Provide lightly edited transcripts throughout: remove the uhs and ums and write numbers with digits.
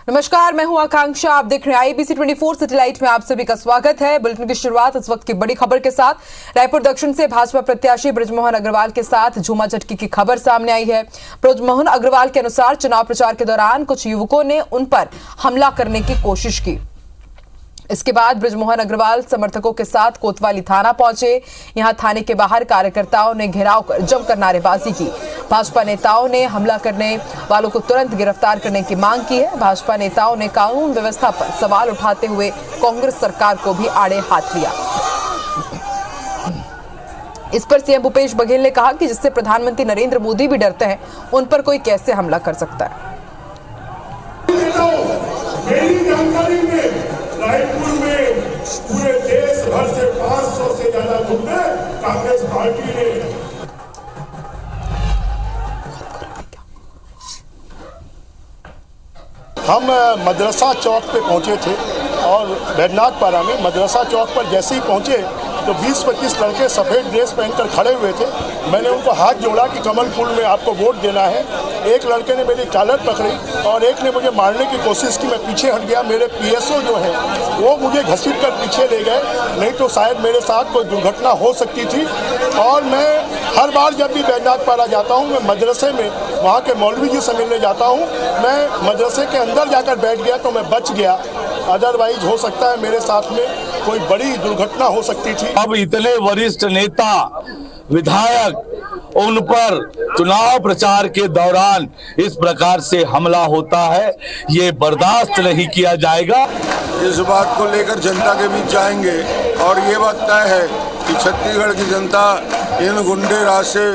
नमस्कार, मैं हूं आकांक्षा। आप देख रहे हैं IBC 24 सैटेलाइट में। आप सभी का स्वागत है। बुलेटिन की शुरुआत इस वक्त की बड़ी खबर के साथ। रायपुर दक्षिण से भाजपा प्रत्याशी बृजमोहन अग्रवाल के साथ झूमाझटकी की खबर सामने आई है। बृजमोहन अग्रवाल के अनुसार चुनाव प्रचार के दौरान कुछ युवकों ने उन पर हमला करने की कोशिश की। इसके बाद बृजमोहन अग्रवाल समर्थकों के साथ कोतवाली थाना पहुंचे। यहां थाने के बाहर कार्यकर्ताओं ने घेराव कर जमकर नारेबाजी की। भाजपा नेताओं ने हमला करने वालों को तुरंत गिरफ्तार करने की मांग की है। भाजपा नेताओं ने कानून व्यवस्था पर सवाल उठाते हुए कांग्रेस सरकार को भी आड़े हाथ लिया। इस पर सीएम भूपेश बघेल ने कहा कि जिससे प्रधानमंत्री नरेंद्र मोदी भी डरते हैं, उन पर कोई कैसे हमला कर सकता है। मेरी जानकारी में रायपुर में पूरे देश भर से 500 से ज्यादा मुद्दे कांग्रेस पार्टी ने। हम मदरसा चौक पे पहुंचे थे और बैद्यनाथपाड़ा में मदरसा चौक पर जैसे ही पहुंचे तो 20-25 लड़के सफ़ेद ड्रेस पहनकर खड़े हुए थे। मैंने उनको हाथ जोड़ा कि कमल फूल में आपको वोट देना है। एक लड़के ने मेरी कॉलर पकड़ी और एक ने मुझे मारने की कोशिश की। मैं पीछे हट गया। मेरे PSO जो है वो मुझे घसीट कर पीछे ले गए, नहीं तो शायद मेरे साथ कोई दुर्घटना हो सकती थी। और मैं हर बार जब भी बैद्यनाथपाड़ा जाता हूँ, मैं मदरसे में वहाँ के मौलवी जी से मिलने जाता हूँ। मैं मदरसे के अंदर जाकर बैठ गया तो मैं बच गया, अदरवाइज हो सकता है मेरे साथ में कोई बड़ी दुर्घटना हो सकती थी। अब इतने वरिष्ठ नेता विधायक उन पर चुनाव प्रचार के दौरान इस प्रकार से हमला होता है, ये बर्दाश्त नहीं किया जाएगा। इस बात को लेकर जनता के बीच जाएंगे और ये बात तय है कि छत्तीसगढ़ की जनता इन गुंडे राज से,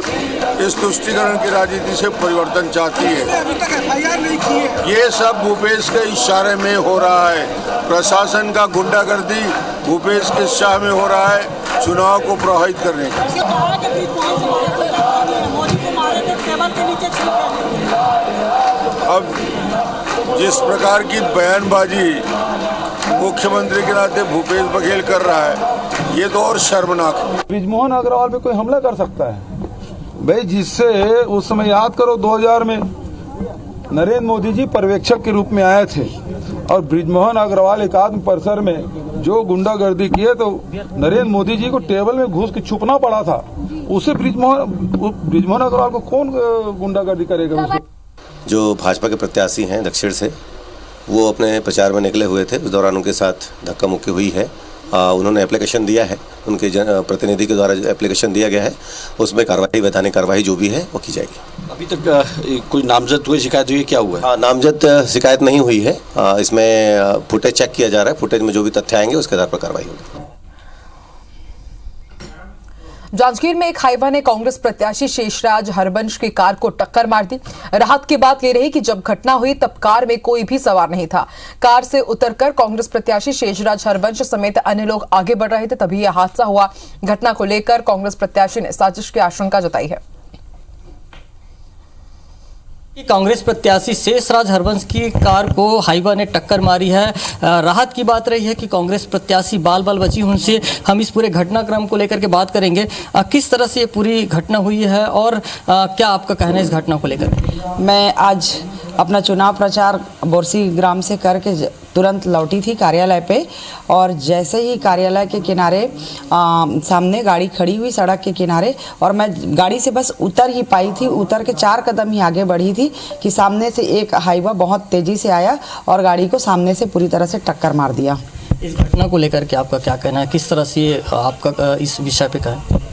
इस तुष्टीकरण की राजनीति से परिवर्तन चाहती है। अभी तक FIR नहीं की है। ये सब भूपेश के इशारे में हो रहा है। प्रशासन का गुंडागर्दी भूपेश के इशारे में हो रहा है, चुनाव को प्रभावित करने का। अब जिस प्रकार की बयानबाजी मुख्यमंत्री के नाते भूपेश बघेल कर रहा है, ये तो और शर्मनाक है। बृजमोहन अग्रवाल पे कोई हमला कर सकता है भाई, जिससे उस समय याद करो 2000 में नरेंद्र मोदी जी पर्यवेक्षक के रूप में आए थे और बृजमोहन अग्रवाल एकात्म परिसर में जो गुंडागर्दी किए तो नरेंद्र मोदी जी को टेबल में घुस के छुपना पड़ा था। उसे बृजमोहन अग्रवाल को कौन गुंडागर्दी करेगा? उसको जो भाजपा के प्रत्याशी हैं दक्षिण से, वो अपने प्रचार में निकले हुए थे। उस दौरान उनके साथ धक्का मुक्की हुई है। उन्होंने एप्लीकेशन दिया है, उनके प्रतिनिधि के द्वारा एप्लीकेशन दिया गया है, उसमें कार्रवाई, वैधानिक कार्रवाई जो भी है वो की जाएगी। अभी तक कोई नामजद हुई शिकायत हुई है? क्या हुआ है? नामजद शिकायत नहीं हुई है। इसमें फुटेज चेक किया जा रहा है। फुटेज में जो भी तथ्य आएंगे उसके आधार पर कार्रवाई होगी। जांजगीर में एक हाईवा ने कांग्रेस प्रत्याशी शेषराज हरबंश की कार को टक्कर मार दी। राहत की बात यह रही कि जब घटना हुई तब कार में कोई भी सवार नहीं था। कार से उतरकर कांग्रेस प्रत्याशी शेषराज हरबंश समेत अन्य लोग आगे बढ़ रहे थे, तभी यह हादसा हुआ। घटना को लेकर कांग्रेस प्रत्याशी ने साजिश की आशंका जताई है। कांग्रेस प्रत्याशी शेषराज हरबंश की कार को हाईवा ने टक्कर मारी है। राहत की बात रही है कि कांग्रेस प्रत्याशी बाल बाल बची। उनसे हम इस पूरे घटनाक्रम को लेकर के बात करेंगे। किस तरह से ये पूरी घटना हुई है और क्या आपका कहना है इस घटना को लेकर? मैं आज अपना चुनाव प्रचार बोरसी ग्राम से करके तुरंत लौटी थी कार्यालय पे, और जैसे ही कार्यालय के किनारे सामने गाड़ी खड़ी हुई सड़क के किनारे, और मैं गाड़ी से बस उतर ही पाई थी, उतर के 4 कदम ही आगे बढ़ी थी कि सामने से एक हाईवा बहुत तेज़ी से आया और गाड़ी को सामने से पूरी तरह से टक्कर मार दिया। इस घटना को लेकर के आपका क्या कहना है? किस तरह से आपका इस विषय पे कहना है?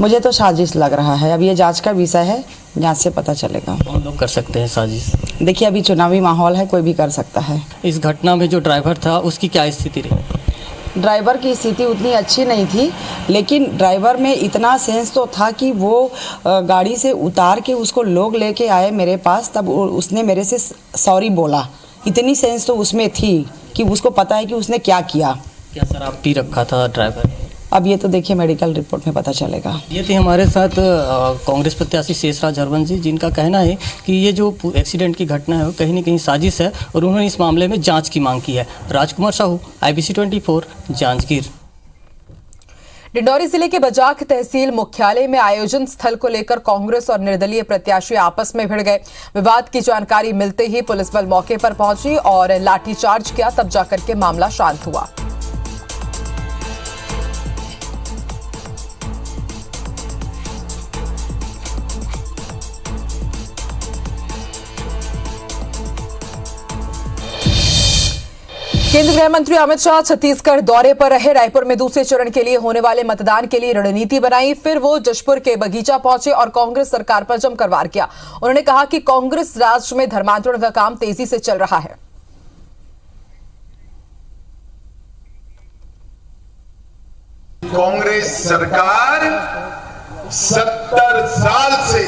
मुझे तो साजिश लग रहा है। अब ये जांच का विषय है, जांच से पता चलेगा। कौन लोग कर सकते हैं साजिश? देखिए, अभी चुनावी माहौल है, कोई भी कर सकता है। इस घटना में जो ड्राइवर था उसकी क्या स्थिति रही? ड्राइवर की स्थिति उतनी अच्छी नहीं थी, लेकिन ड्राइवर में इतना सेंस तो था कि वो गाड़ी से उतार के उसको लोग लेके आए मेरे पास, तब उसने मेरे से सॉरी बोला। इतनी सेंस तो उसमें थी कि उसको पता है कि उसने क्या किया। क्या शराब पी रखा था ड्राइवर? अब ये तो देखिए मेडिकल रिपोर्ट में पता चलेगा। ये थे हमारे साथ कांग्रेस प्रत्याशी शेषराज हरबंश जी, जिनका कहना है कि ये जो एक्सीडेंट की घटना है वो कहीं न कहीं साजिश है और उन्होंने इस मामले में जांच की मांग की है। राजकुमार साहू, IBC 24, जांजगीर। डिंडौरी जिले के बजाख तहसील मुख्यालय में आयोजन स्थल को लेकर कांग्रेस और निर्दलीय प्रत्याशी आपस में भिड़ गए। विवाद की जानकारी मिलते ही पुलिस बल मौके पर पहुंची और लाठीचार्ज किया, तब जाकर के मामला शांत हुआ। केंद्रीय गृह मंत्री अमित शाह छत्तीसगढ़ दौरे पर रहे। रायपुर में दूसरे चरण के लिए होने वाले मतदान के लिए रणनीति बनाई। फिर वो जशपुर के बगीचा पहुंचे और कांग्रेस सरकार पर जमकर वार किया। उन्होंने कहा कि कांग्रेस राज में धर्मांतरण का काम तेजी से चल रहा है। कांग्रेस सरकार 70 साल से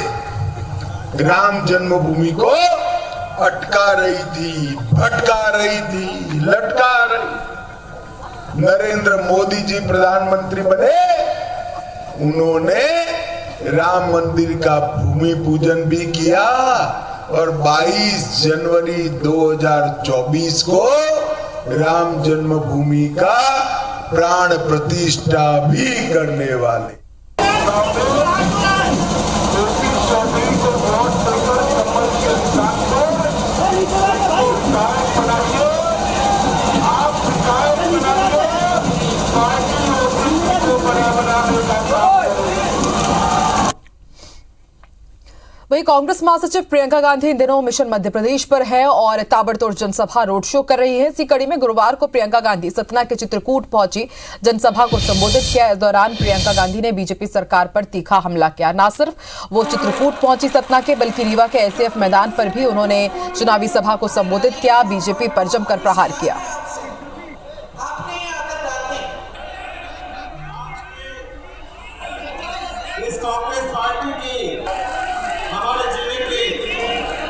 राम जन्मभूमि को अटका रही थी, भटका रही थी, लटका रही। नरेंद्र मोदी जी प्रधानमंत्री बने, उन्होंने राम मंदिर का भूमि पूजन भी किया और 22 जनवरी 2024 को राम जन्मभूमि का प्राण प्रतिष्ठा भी करने वाले। वहीं कांग्रेस महासचिव प्रियंका गांधी इन दिनों मिशन मध्य प्रदेश पर है और ताबड़तोड़ जनसभा रोड शो कर रही है। इसी कड़ी में गुरुवार को प्रियंका गांधी सतना के चित्रकूट पहुंची, जनसभा को संबोधित किया। इस दौरान प्रियंका गांधी ने बीजेपी सरकार पर तीखा हमला किया। न सिर्फ वो चित्रकूट पहुंची सतना के, बल्कि रीवा के एसएएफ मैदान पर भी उन्होंने चुनावी सभा को संबोधित किया, बीजेपी पर जमकर प्रहार किया।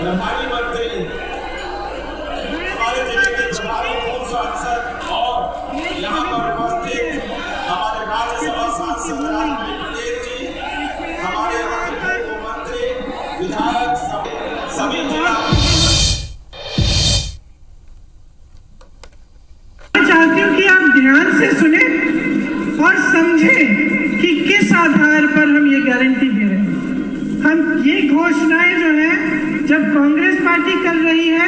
प्रभारी मंत्री, हमारे जिले के प्रभारी पूर्व सांसद और यहाँ पर उपस्थित हमारे राज्यसभा सांसद मध्य प्रदेश जी, हमारे यहाँ के पूर्व मंत्री, विधायक, सभी जिला। मैं चाहती हूँ कि आप ध्यान से सुने और समझें कि किस आधार पर हम ये गारंटी दे रहे हैं। हम ये घोषणाएं जो है जब कांग्रेस पार्टी कर रही है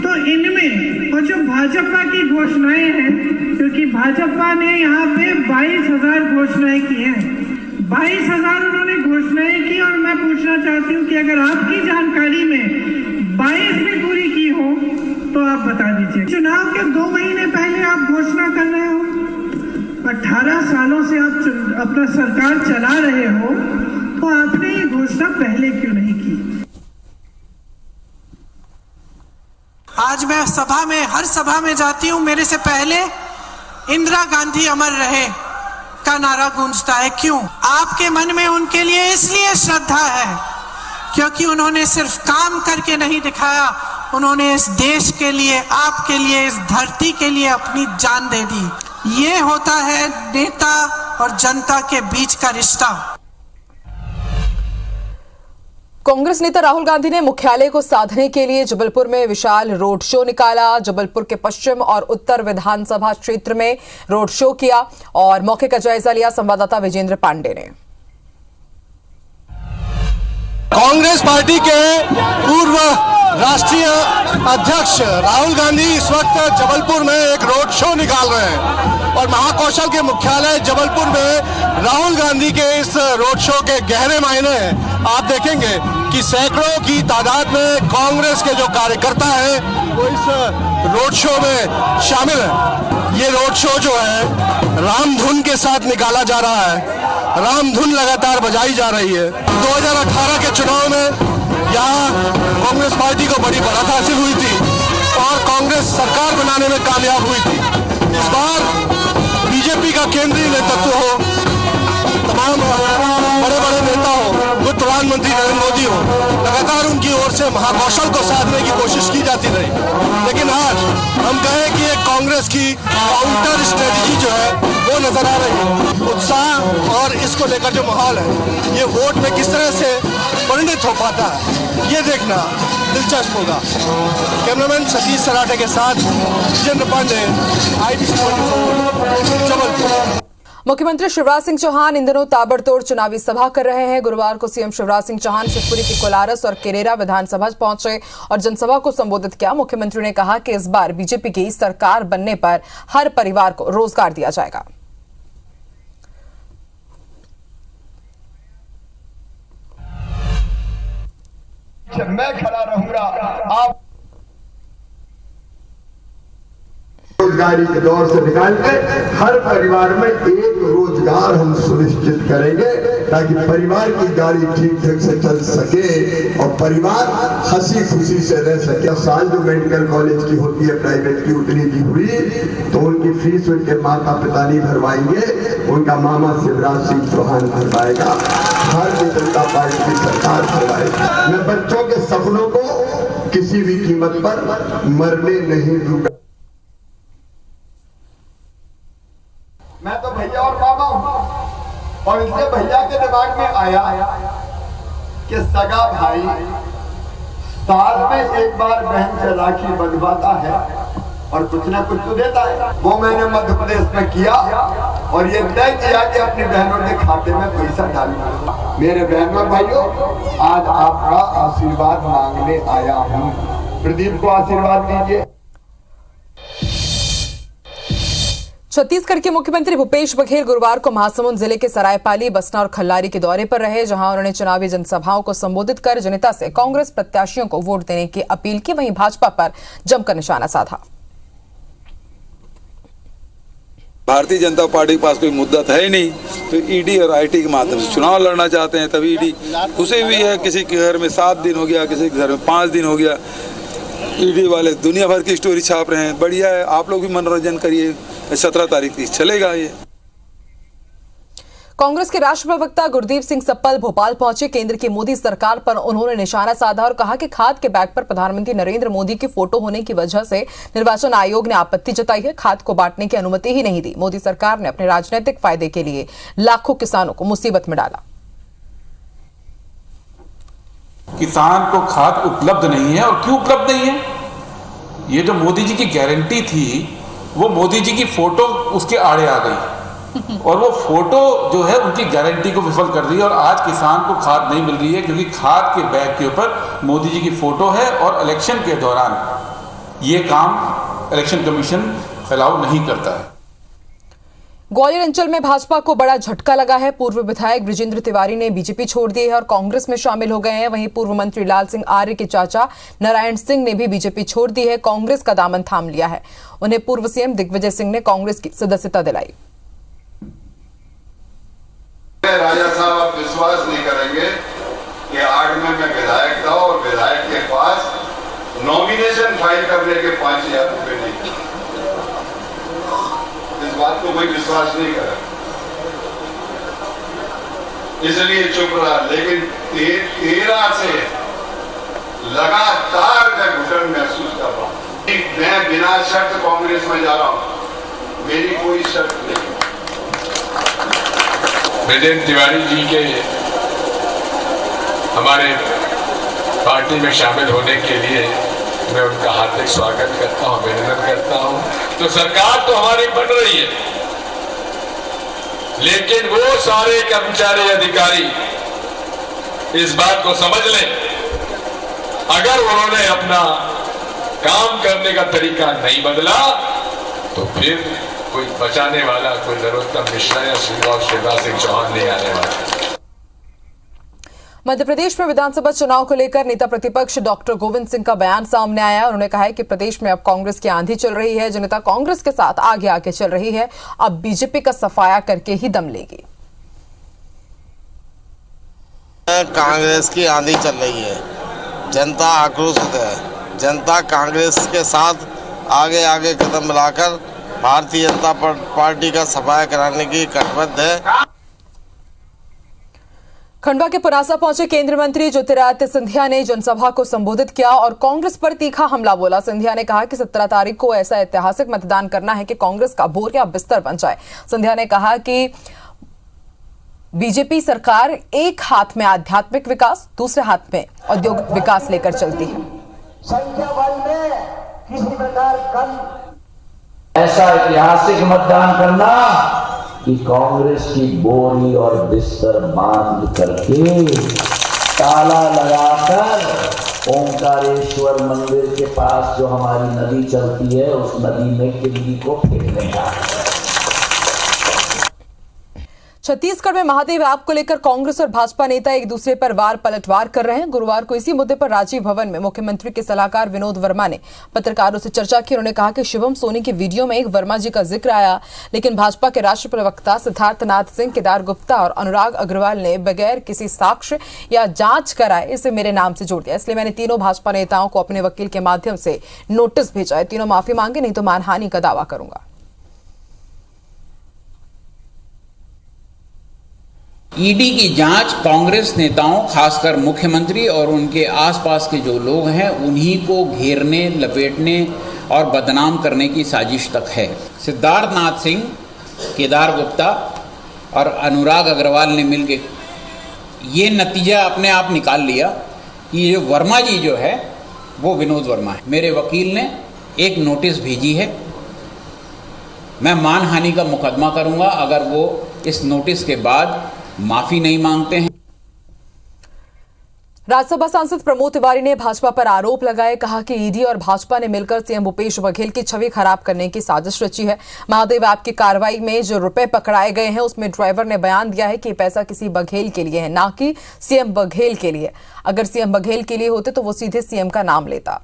तो इनमें और जो भाजपा की घोषणाएं हैं, क्योंकि भाजपा ने यहाँ पे 22,000 घोषणाएं की हैं, 22,000 उन्होंने घोषणाएं की और मैं पूछना चाहती हूँ कि अगर आपकी जानकारी में 22 भी पूरी की हो तो आप बता दीजिए। चुनाव के 2 महीने पहले आप घोषणा कर रहे हो, 18 सालों से आप अपना सरकार चला रहे हो, तो आपने ये घोषणा पहले क्यों नहीं की? आज मैं सभा में, हर सभा में जाती हूँ, मेरे से पहले इंदिरा गांधी अमर रहे का नारा गूंजता है। क्यों? आपके मन में उनके लिए इसलिए श्रद्धा है क्योंकि उन्होंने सिर्फ काम करके नहीं दिखाया, उन्होंने इस देश के लिए, आपके लिए, इस धरती के लिए अपनी जान दे दी। ये होता है नेता और जनता के बीच का रिश्ता। कांग्रेस नेता राहुल गांधी ने मुख्यालय को साधने के लिए जबलपुर में विशाल रोड शो निकाला। जबलपुर के पश्चिम और उत्तर विधानसभा क्षेत्र में रोड शो किया और मौके का जायजा लिया संवाददाता विजेंद्र पांडे ने। कांग्रेस पार्टी के पूर्व राष्ट्रीय अध्यक्ष राहुल गांधी इस वक्त जबलपुर में एक रोड शो निकाल रहे हैं और महाकौशल के मुख्यालय जबलपुर में राहुल गांधी के इस रोड शो के गहरे मायने हैं। आप देखेंगे कि सैकड़ों की तादाद में कांग्रेस के जो कार्यकर्ता हैं वो इस रोड शो में शामिल हैं। ये रोड शो जो है राम धुन के साथ निकाला जा रहा है, राम धुन लगातार बजाई जा रही है। 2018 के चुनाव में यहाँ कांग्रेस पार्टी को बड़ी बढ़त हासिल हुई थी और कांग्रेस सरकार बनाने में कामयाब हुई थी। इस बार बीजेपी का केंद्रीय नेतृत्व हो, तमाम बड़े बड़े नेता हो, खुद प्रधानमंत्री नरेंद्र मोदी हो, लगातार उनकी ओर से महाकौशल को साधने की कोशिश की जाती रही, लेकिन आज हम कहें कि एक कांग्रेस की काउंटर स्ट्रेटजी जो है वो नजर आ रही है। उत्साह और इसको लेकर जो माहौल है ये वोट में किस तरह से परिणित हो पाता है ये देखना दिलचस्प होगा। कैमरामैन सतीश सराठे के साथ विजेंद्र पांडे, IBC 24 जबलपुर। मुख्यमंत्री शिवराज सिंह चौहान इन दिनों ताबड़तोड़ चुनावी सभा कर रहे हैं। गुरुवार को सीएम शिवराज सिंह चौहान शिवपुरी के कोलारस और केरेरा विधानसभा पहुंचे और जनसभा को संबोधित किया। मुख्यमंत्री ने कहा कि इस बार बीजेपी की सरकार बनने पर हर परिवार को रोजगार दिया जाएगा। मैं खड़ा रहूंगा, आप रोजगारी के दौर से निकाल के हर परिवार में एक रोजगार हम सुनिश्चित करेंगे ताकि परिवार की गाड़ी ठीक ढंग से चल सके और परिवार हंसी खुशी से रह सके। साल जो मेडिकल कॉलेज की होती है प्राइवेट की उतनी की हुई तो उनकी फीस उनके माता पिता नहीं भरवाएंगे, उनका मामा शिवराज सिंह चौहान भरवाएगा, भारतीय जनता पार्टी की सरकार भरवाएगी। मैं बच्चों के सपनों को किसी भी कीमत पर मरने नहीं दूंगा। मैं तो भैया और मामा हूं और इसलिए भैया के दिमाग में आया कि सगा भाई साल में एक बार बहन से राखी बंधवाता है और कुछ ना कुछ तो देता है। वो मैंने मध्य प्रदेश में किया और ये तय किया कि अपनी बहनों के खाते में पैसा डालूंगा। मेरे बहनों और भाइयों, आज आपका आशीर्वाद मांगने आया हूँ। प्रदीप को आशीर्वाद दीजिए। छत्तीसगढ़ के मुख्यमंत्री भूपेश बघेल गुरुवार को महासमुंद जिले के सरायपाली, बसना और खल्लारी के दौरे पर रहे, जहां उन्होंने चुनावी जनसभाओं को संबोधित कर जनता से कांग्रेस प्रत्याशियों को वोट देने की अपील की। वहीं भाजपा पर जमकर निशाना साधा। भारतीय जनता पार्टी के पास कोई मुद्दा है ही नहीं, तो ईडी और आईटी के माध्यम से चुनाव लड़ना चाहते हैं। तभी ईडी घुसे हुई है, किसी के घर में 7 दिन हो गया, किसी के घर में 5 दिन हो गया। ईडी वाले दुनिया भर की स्टोरी छाप रहे हैं। बढ़िया है, आप लोग भी मनोरंजन करिए। 17 तारीख की चलेगा ये। कांग्रेस के राष्ट्रीय प्रवक्ता गुरदीप सिंह सप्पल भोपाल पहुंचे। केंद्र की मोदी सरकार पर उन्होंने निशाना साधा और कहा कि खाद के बैग पर प्रधानमंत्री नरेंद्र मोदी की फोटो होने की वजह से निर्वाचन आयोग ने आपत्ति जताई है। खाद को बांटने की अनुमति ही नहीं दी। मोदी सरकार ने अपने राजनीतिक फायदे के लिए लाखों किसानों को मुसीबत में डाला। किसान को खाद उपलब्ध नहीं है। और क्यों उपलब्ध नहीं है? ये जो मोदी जी की गारंटी थी, वो मोदी जी की फोटो उसके आड़े आ गई और वो फोटो जो है उनकी गारंटी को विफल कर रही है। और आज किसान को खाद नहीं मिल रही है क्योंकि खाद के बैग के ऊपर मोदी जी की फोटो है और इलेक्शन के दौरान ये काम इलेक्शन कमीशन अलाउ नहीं करता है। ग्वालियर अंचल में भाजपा को बड़ा झटका लगा है। पूर्व विधायक ब्रिजेंद्र तिवारी ने बीजेपी छोड़ दी है और कांग्रेस में शामिल हो गए हैं। वहीं पूर्व मंत्री लाल सिंह आर्य के चाचा नारायण सिंह ने भी बीजेपी छोड़ दी है, कांग्रेस का दामन थाम लिया है। उन्हें पूर्व सीएम दिग्विजय सिंह ने कांग्रेस की सदस्यता दिलाई। राजा साहब आप विश्वास नहीं करेंगे कि 8 में मैं विधायक था और विधायक के पास नॉमिनेशन फाइल करने के 5000 रुपए नहीं थे। इस बात को कोई विश्वास नहीं करा, इसलिए चुप रहा। लेकिन 13 से लगातार मैं घुटन महसूस कर रहा हूं। मैं बिना शर्त कांग्रेस में जा रहा हूं, मेरी कोई शर्त नहीं। ब्रिजेंद्र तिवारी जी के हमारे पार्टी में शामिल होने के लिए मैं उनका हार्दिक स्वागत करता हूं, अभिनंदन करता हूं। तो सरकार तो हमारी बन रही है, लेकिन वो सारे कर्मचारी अधिकारी इस बात को समझ लें, अगर उन्होंने अपना काम करने का तरीका नहीं बदला तो फिर कोई बचाने वाला, कोई नरोत्तम मिश्रा या शिवराज सिंह चौहान नहीं आने वाला। मध्य प्रदेश में विधानसभा चुनाव को लेकर नेता प्रतिपक्ष डॉक्टर गोविंद सिंह का बयान सामने आया। उन्होंने कहा है कि प्रदेश में अब कांग्रेस की आंधी चल रही है। जनता कांग्रेस के साथ आगे आगे चल रही है, अब बीजेपी का सफाया करके ही दम लेगी। कांग्रेस की आंधी चल रही है, जनता आक्रोशित है। जनता कांग्रेस के साथ आगे आगे कदम मिलाकर भारतीय जनता पार्टी का सफाया कराने की कटिबद्ध है। खंडवा के पुरासा पहुंचे केंद्रीय मंत्री ज्योतिरादित्य सिंधिया ने जनसभा को संबोधित किया और कांग्रेस पर तीखा हमला बोला। सिंधिया ने कहा कि 17 तारीख को ऐसा ऐतिहासिक मतदान करना है कि कांग्रेस का बोरिया बिस्तर बन जाए। सिंधिया ने कहा कि बीजेपी सरकार एक हाथ में आध्यात्मिक विकास, दूसरे हाथ में औद्योगिक विकास लेकर चलती है। संख्या बल में किसी प्रकार कम ऐसा ऐतिहासिक मतदान करना कि कांग्रेस की बोरी और बिस्तर बांध करके ताला लगाकर ओंकारेश्वर मंदिर के पास जो हमारी नदी चलती है उस नदी में किल्ली को फेंकने का। छत्तीसगढ़ में महादेव ऐप को लेकर कांग्रेस और भाजपा नेता एक दूसरे पर वार पलटवार कर रहे हैं। गुरुवार को इसी मुद्दे पर राजीव भवन में मुख्यमंत्री के सलाहकार विनोद वर्मा ने पत्रकारों से चर्चा की। उन्होंने कहा कि शिवम सोनी की वीडियो में एक वर्मा जी का जिक्र आया, लेकिन भाजपा के राष्ट्रीय प्रवक्ता सिद्धार्थनाथ सिंह, केदार गुप्ता और अनुराग अग्रवाल ने बगैर किसी साक्ष्य या जांच कराए इसे मेरे नाम से जोड़ दिया। इसलिए मैंने तीनों भाजपा नेताओं को अपने वकील के माध्यम से नोटिस भेजा है। तीनों माफी मांगे, नहीं तो मानहानि का दावा करूंगा। ईडी की जांच कांग्रेस नेताओं, खासकर मुख्यमंत्री और उनके आसपास के जो लोग हैं उन्हीं को घेरने, लपेटने और बदनाम करने की साजिश तक है। सिद्धार्थनाथ सिंह, केदार गुप्ता और अनुराग अग्रवाल ने मिलकर ये नतीजा अपने आप निकाल लिया कि ये वर्मा जी जो है वो विनोद वर्मा है। मेरे वकील ने एक नोटिस भेजी है, मैं मानहानि का मुकदमा करूंगा अगर वो इस नोटिस के बाद माफी नहीं मांगते हैं। राज्यसभा सांसद प्रमोद तिवारी ने भाजपा पर आरोप लगाए, कहा कि ईडी और भाजपा ने मिलकर सीएम भूपेश बघेल की छवि खराब करने की साजिश रची है। महादेव ऐप की कार्रवाई में जो रुपए पकड़ाए गए हैं उसमें ड्राइवर ने बयान दिया है कि पैसा किसी बघेल के लिए है, ना कि सीएम बघेल के लिए। अगर सीएम बघेल के लिए होते तो वो सीधे सीएम का नाम लेता।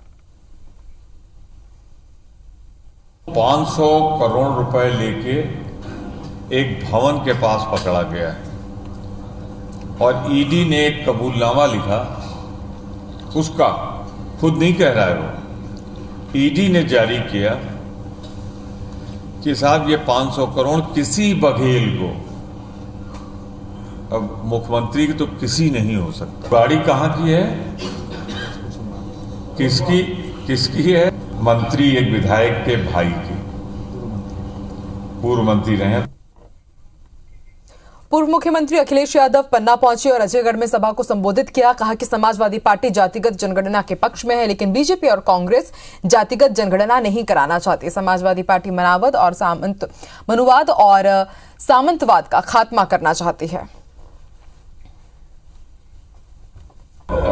500 करोड़ रुपए लेके एक भवन के पास पकड़ा गया है और ईडी ने एक कबूलनामा लिखा, उसका खुद नहीं कह रहा है वो, ईडी ने जारी किया कि साहब ये 500 करोड़ किसी बघेल को। अब मुख्यमंत्री की तो किसी नहीं हो सकता। गाड़ी कहाँ की है, किसकी है? मंत्री एक विधायक के भाई की, पूर्व मंत्री रहे। पूर्व मुख्यमंत्री अखिलेश यादव पन्ना पहुंचे और अजयगढ़ में सभा को संबोधित किया। कहा कि समाजवादी पार्टी जातिगत जनगणना के पक्ष में है, लेकिन बीजेपी और कांग्रेस जातिगत जनगणना नहीं कराना चाहती। समाजवादी पार्टी मनुवाद और सामंतवाद का खात्मा करना चाहती है।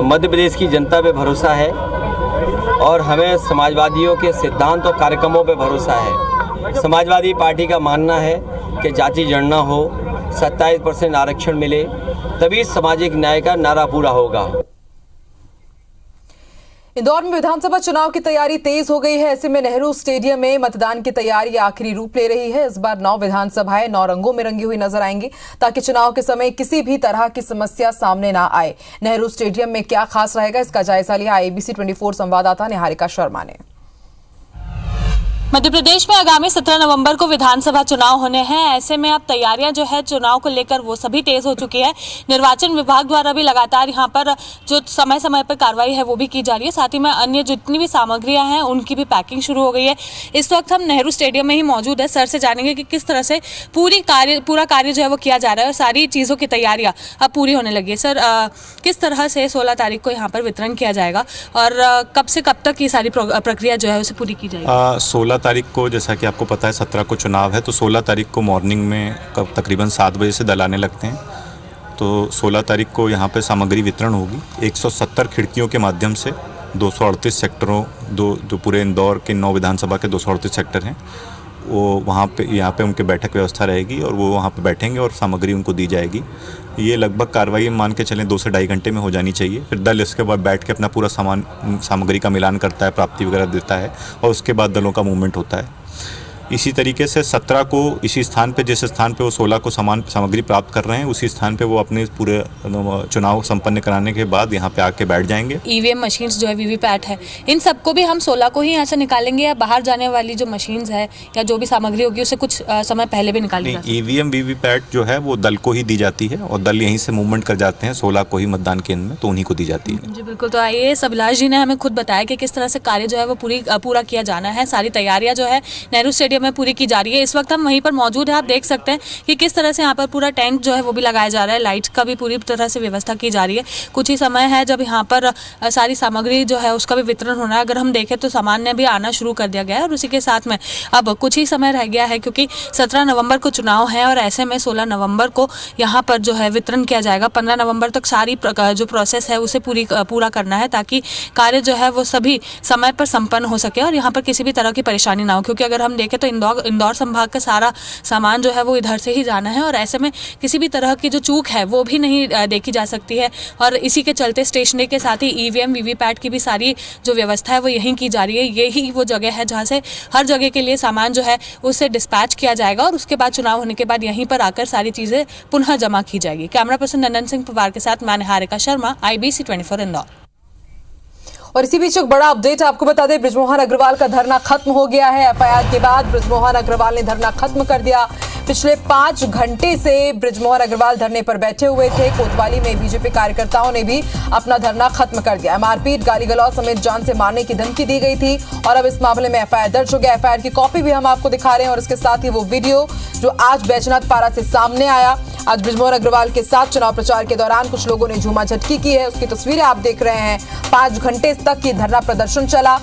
मध्य प्रदेश की जनता पे भरोसा है और हमें समाजवादियों के सिद्धांत और कार्यक्रमों पे भरोसा है। समाजवादी पार्टी का मानना है कि जाति जनगणना हो, 27% आरक्षण मिले, तभी सामाजिक न्याय का नारा पूरा होगा। इंदौर में विधानसभा चुनाव की तैयारी तेज हो गई है। ऐसे में नेहरू स्टेडियम में मतदान की तैयारी आखिरी रूप ले रही है। इस बार 9 विधानसभाएं 9 रंगों में रंगी हुई नजर आएंगी, ताकि चुनाव के समय किसी भी तरह की समस्या सामने ना आए। नेहरू स्टेडियम में क्या खास रहेगा, इसका जायजा लिया ABC 24 संवाददाता निहारिका शर्मा ने। मध्य प्रदेश में आगामी 17 नवंबर को विधानसभा चुनाव होने हैं। ऐसे में अब तैयारियां जो है चुनाव को लेकर वो सभी तेज हो चुकी है। निर्वाचन विभाग द्वारा भी लगातार यहां पर जो समय समय पर कार्रवाई है वो भी की जा रही है। साथ ही में अन्य जितनी भी सामग्रियां हैं उनकी भी पैकिंग शुरू हो गई है। इस वक्त हम नेहरू स्टेडियम में ही मौजूद है। सर से जानेंगे कि किस तरह से पूरा कार्य जो है वो किया जा रहा है और सारी चीज़ों की तैयारियाँ अब पूरी होने लगी है। सर, किस तरह से 16 तारीख को यहाँ पर वितरण किया जाएगा और कब से कब तक ये सारी प्रक्रिया जो है उसे पूरी की जाएगी? 16 तारीख को, जैसा कि आपको पता है 17 को चुनाव है, तो 16 तारीख को मॉर्निंग में तकरीबन 7 बजे से दल आने लगते हैं। तो 16 तारीख को यहाँ पे सामग्री वितरण होगी। 170 खिड़कियों के माध्यम से 238 सेक्टरों, जो पूरे इंदौर के 9 विधानसभा के 238 सेक्टर हैं, वो वहाँ पे यहाँ पे उनके बैठक व्यवस्था रहेगी और वो वहाँ पे बैठेंगे और सामग्री उनको दी जाएगी। ये लगभग कार्रवाई मान के चलें 2 से ढाई घंटे में हो जानी चाहिए। फिर दल इसके बाद बैठ के अपना पूरा सामग्री का मिलान करता है, प्राप्ति वगैरह देता है और उसके बाद दलों का मूवमेंट होता है। इसी तरीके से 17 को इसी स्थान पे, जिस स्थान पे वो 16 को समान सामग्री प्राप्त कर रहे हैं, उसी स्थान पे वो अपने पूरे चुनाव संपन्न कराने के बाद यहाँ पे आके बैठ जाएंगे। ईवीएम मशीन्स जो है, वीवीपैट है, इन सबको भी हम 16 को ही यहाँ से निकालेंगे या बाहर जाने वाली जो मशीन्स है या जो भी सामग्री होगी उसे कुछ समय पहले भी निकाली जाएगी? ईवीएम वीवीपैट जो है वो दल को ही दी जाती है और दल यहीं से मूवमेंट कर जाते हैं 16 को ही मतदान केंद्र में, तो उन्हीं को दी जाती है। जी बिल्कुल। तो आइए, अभिलाष जी ने हमें खुद बताया कि किस तरह से कार्य जो है वो पूरा किया जाना है। सारी तैयारियाँ जो है नेहरू स्टेडियम में पूरी की जा रही है। इस वक्त हम वहीं पर मौजूद है, आप देख सकते हैं कि किस तरह से यहाँ पर पूरा टेंट जो है वो भी लगाया जा रहा है, लाइट्स का भी पूरी तरह से व्यवस्था की जा रही है। कुछ ही समय है जब यहाँ पर सारी सामग्री जो है उसका भी वितरण होना है। अगर हम देखें तो सामान ने भी आना शुरू कर दिया गया है और उसी के साथ में अब कुछ ही समय रह गया है, क्योंकि 17 नवंबर को चुनाव है और ऐसे में 16 नवंबर को यहाँ पर जो है वितरण किया जाएगा। 15 नवंबर तक सारी जो प्रोसेस है उसे पूरा करना है, ताकि कार्य जो है वो सभी समय पर संपन्न हो सके और यहाँ पर किसी भी तरह की परेशानी ना हो। क्योंकि अगर हम देखें तो इंदौर संभाग का सारा सामान जो है वो इधर से ही जाना है और ऐसे में किसी भी तरह की जो चूक है वो भी नहीं देखी जा सकती है। और इसी के चलते स्टेशनरी के साथ ही ईवीएम वीवीपैट की भी सारी जो व्यवस्था है वो यहीं की जा रही है। यही वो जगह है जहाँ से हर जगह के लिए सामान जो है उसे डिस्पैच किया जाएगा और उसके बाद चुनाव होने के बाद यहीं पर आकर सारी चीज़ें पुनः जमा की जाएगी। कैमरा पर्सन नंदन सिंह पवार के साथ मैं निहारिका शर्मा, IBC 24 इंदौर। और इसी बीच एक बड़ा अपडेट आपको बता दें, बृजमोहन अग्रवाल का धरना खत्म हो गया है। एफआईआर के बाद बृजमोहन अग्रवाल ने धरना खत्म कर दिया। पिछले 5 घंटे से बृजमोहन अग्रवाल धरने पर बैठे हुए थे। कोतवाली में बीजेपी कार्यकर्ताओं ने भी अपना धरना खत्म कर दिया। मारपीट, गाली गलौज समेत जान से मारने की धमकी दी गई थी और अब इस मामले में एफआईआर दर्ज हो गया। एफआईआर की कॉपी भी हम आपको दिखा रहे हैं और इसके साथ ही वो वीडियो जो आज बैजनाथ पारा से सामने आया। आज बृजमोहन अग्रवाल के साथ चुनाव प्रचार के दौरान कुछ लोगों ने झूमा झटकी की है, उसकी तस्वीरें आप देख रहे हैं। 5 घंटे तक ये धरना प्रदर्शन चला,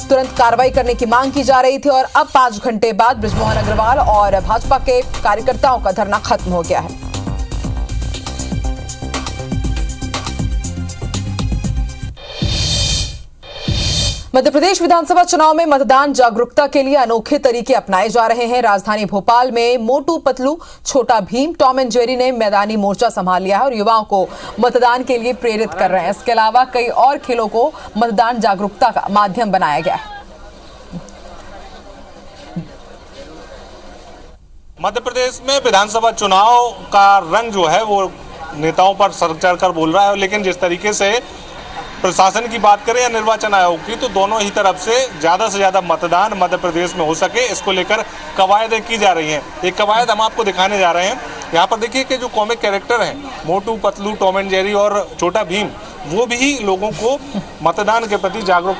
तुरंत कार्रवाई करने की मांग की जा रही थी और अब 5 घंटे बाद बृजमोहन अग्रवाल और भाजपा के कार्यकर्ताओं का धरना खत्म हो गया है। मध्य प्रदेश विधानसभा चुनाव में मतदान जागरूकता के लिए अनोखे तरीके अपनाए जा रहे हैं। राजधानी भोपाल में मोटू पतलू, छोटा भीम, टॉम एंड जेरी ने मैदानी मोर्चा संभाल लिया है और युवाओं को मतदान के लिए प्रेरित कर रहे हैं। इसके अलावा कई और खेलों को मतदान जागरूकता का माध्यम बनाया गया है। मध्य प्रदेश में विधानसभा चुनाव का रंग जो है वो नेताओं पर सर चढ़कर बोल रहा है, लेकिन जिस तरीके से प्रशासन की बात करें या निर्वाचन आयोग की, तो दोनों ही तरफ से ज़्यादा मतदान मध्य प्रदेश में हो सके, इसको लेकर कवायदें की जा रही हैं। एक कवायद हम आपको दिखाने जा रहे हैं। यहाँ पर देखिए कि जो कॉमिक कैरेक्टर हैं, Motu Patlu, Tom and Jerry और छोटा भीम, वो भी लोगों को मतदान के प्रति जागरूक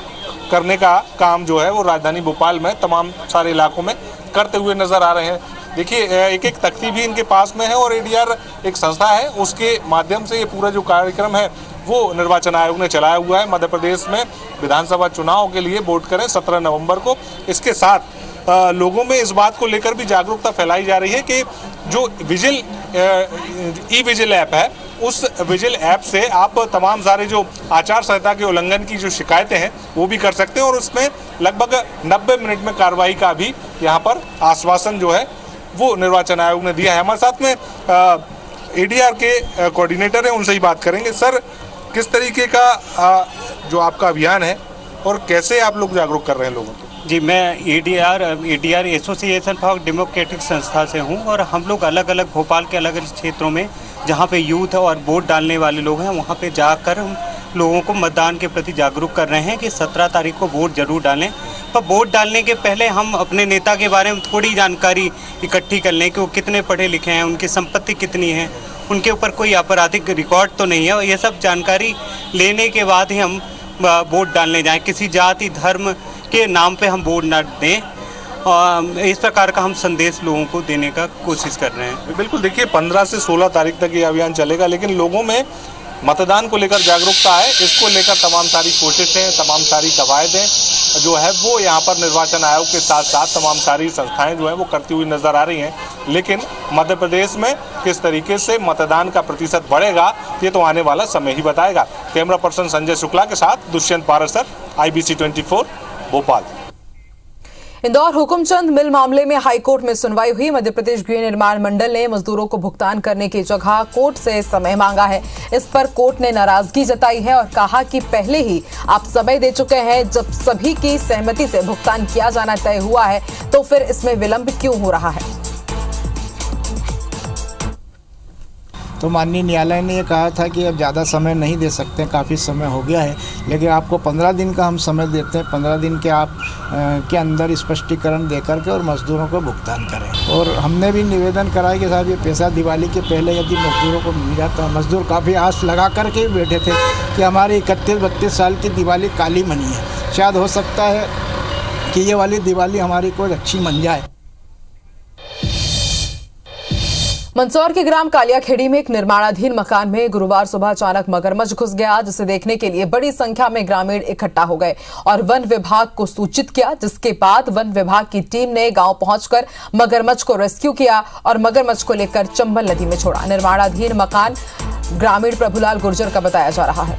करने का काम जो है वो राजधानी भोपाल में तमाम सारे इलाकों में करते हुए नजर आ रहे हैं। देखिए एक तख्ती भी इनके पास में है और ADR एक संस्था है, उसके माध्यम से ये पूरा जो कार्यक्रम है वो निर्वाचन आयोग ने चलाया हुआ है। मध्य प्रदेश में विधानसभा चुनाव के लिए वोट करें 17 नवंबर को। इसके साथ लोगों में इस बात को लेकर भी जागरूकता फैलाई जा रही है कि जो विजिल ऐप है, उस विजिल ऐप से आप तमाम सारे जो आचार संहिता के उल्लंघन की जो शिकायतें हैं वो भी कर सकते हैं और उसमें लगभग 90 मिनट में कार्रवाई का भी यहाँ पर आश्वासन जो है वो निर्वाचन आयोग ने दिया है। हमारे साथ में ADR के कोऑर्डिनेटर हैं, उनसे ही बात करेंगे। सर, किस तरीके का जो आपका अभियान है और कैसे आप लोग जागरूक कर रहे हैं लोगों को? जी, मैं ADR एसोसिएशन फॉर डेमोक्रेटिक संस्था से हूं और हम लोग अलग अलग भोपाल के अलग अलग क्षेत्रों में जहां पे यूथ और वोट डालने वाले लोग हैं वहां पे जाकर हम लोगों को मतदान के प्रति जागरूक कर रहे हैं कि 17 तारीख को वोट जरूर डालें। पर वोट डालने के पहले हम अपने नेता के बारे में थोड़ी जानकारी इकट्ठी कर लें कि वो कितने पढ़े लिखे हैं, उनकी संपत्ति कितनी है, उनके ऊपर कोई आपराधिक रिकॉर्ड तो नहीं है। और ये सब जानकारी लेने के बाद ही हम वोट डालने जाएं। किसी जाति धर्म के नाम पे हम वोट न दें। इस प्रकार का हम संदेश लोगों को देने का कोशिश कर रहे हैं। बिल्कुल, देखिए 15 से 16 तारीख तक ये अभियान चलेगा, लेकिन लोगों में मतदान को लेकर जागरूकता है। इसको लेकर तमाम सारी कोशिशें, तमाम सारी कवायदें जो है वो यहाँ पर निर्वाचन आयोग के साथ साथ तमाम सारी संस्थाएं जो है वो करती हुई नजर आ रही हैं। लेकिन मध्य प्रदेश में किस तरीके से मतदान का प्रतिशत बढ़ेगा ये तो आने वाला समय ही बताएगा। कैमरा पर्सन संजय शुक्ला के साथ दुष्यंत पारसर, IBC 24 भोपाल। इंदौर हुकुमचंद मिल मामले में हाईकोर्ट में सुनवाई हुई। मध्य प्रदेश गृह निर्माण मंडल ने मजदूरों को भुगतान करने की जगह कोर्ट से समय मांगा है। इस पर कोर्ट ने नाराजगी जताई है और कहा कि पहले ही आप समय दे चुके हैं। जब सभी की सहमति से भुगतान किया जाना तय हुआ है तो फिर इसमें विलंब क्यों हो रहा है? तो माननीय न्यायालय ने ये कहा था कि अब ज़्यादा समय नहीं दे सकते, काफ़ी समय हो गया है, लेकिन आपको 15 दिन का हम समय देते हैं। 15 दिन के आप के अंदर स्पष्टीकरण दे करके और मजदूरों को भुगतान करें। और हमने भी निवेदन करा कि साहब ये पैसा दिवाली के पहले यदि मजदूरों को मिल जाता है। मजदूर काफ़ी आस लगा करके बैठे थे कि हमारी 31-32 साल की दिवाली काली मनी है। शायद हो सकता है कि ये वाली दिवाली हमारी कोई अच्छी मन जाए। मंदसौर के ग्राम कालियाखेड़ी में एक निर्माणाधीन मकान में गुरुवार सुबह अचानक मगरमच्छ घुस गया, जिसे देखने के लिए बड़ी संख्या में ग्रामीण इकट्ठा हो गए और वन विभाग को सूचित किया, जिसके बाद वन विभाग की टीम ने गांव पहुंचकर मगरमच्छ को रेस्क्यू किया और मगरमच्छ को लेकर चंबल नदी में छोड़ा। निर्माणाधीन मकान ग्रामीण प्रभुलाल गुर्जर का बताया जा रहा है।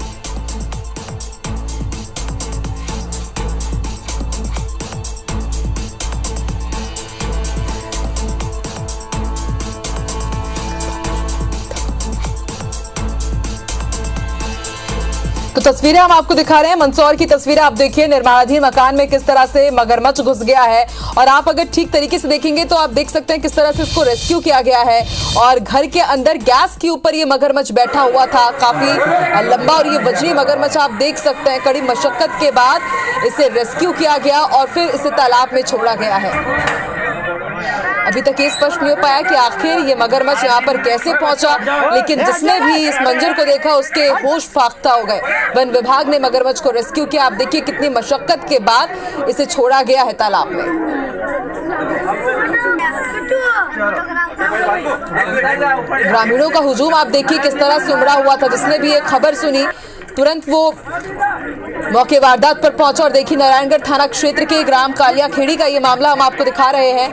तो तस्वीरें हम आपको दिखा रहे हैं, मंदसौर की तस्वीरें आप देखिए। निर्माणाधीन मकान में किस तरह से मगरमच्छ घुस गया है और आप अगर ठीक तरीके से देखेंगे तो आप देख सकते हैं किस तरह से इसको रेस्क्यू किया गया है और घर के अंदर गैस के ऊपर ये मगरमच्छ बैठा हुआ था, काफी लंबा, और ये वजनी मगरमच्छ आप देख सकते हैं। कड़ी मशक्कत के बाद इसे रेस्क्यू किया गया और फिर इसे तालाब में छोड़ा गया है। अभी तक ये स्पष्ट नहीं हो पाया कि आखिर ये मगरमच्छ यहाँ पर कैसे पहुंचा, लेकिन जिसने भी इस मंजर को देखा उसके होश फाख्ता हो गए। वन विभाग ने मगरमच्छ को रेस्क्यू किया। आप देखिए कितनी मशक्कत के बाद इसे छोड़ा गया है तालाब में। ग्रामीणों का हुजूम आप देखिए किस तरह से उमड़ा हुआ था। जिसने भी ये खबर सुनी तुरंत वो मौके वारदात पर पहुंचा और देखिए नारायणगढ़ थाना क्षेत्र के ग्राम कालियाखेड़ी का ये मामला हम आपको दिखा रहे हैं।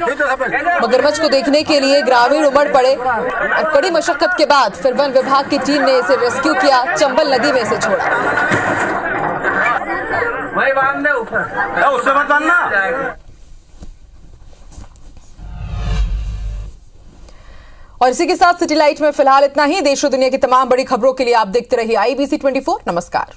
मगरमच्छ को देखने के लिए ग्रामीण उमड़ पड़े और कड़ी मशक्कत के बाद फिर वन विभाग की टीम ने इसे रेस्क्यू किया, चंबल नदी में इसे छोड़ा। और इसी के साथ सिटी लाइट में फिलहाल इतना ही। देश और दुनिया की तमाम बड़ी खबरों के लिए आप देखते रहिए IBC 24। नमस्कार।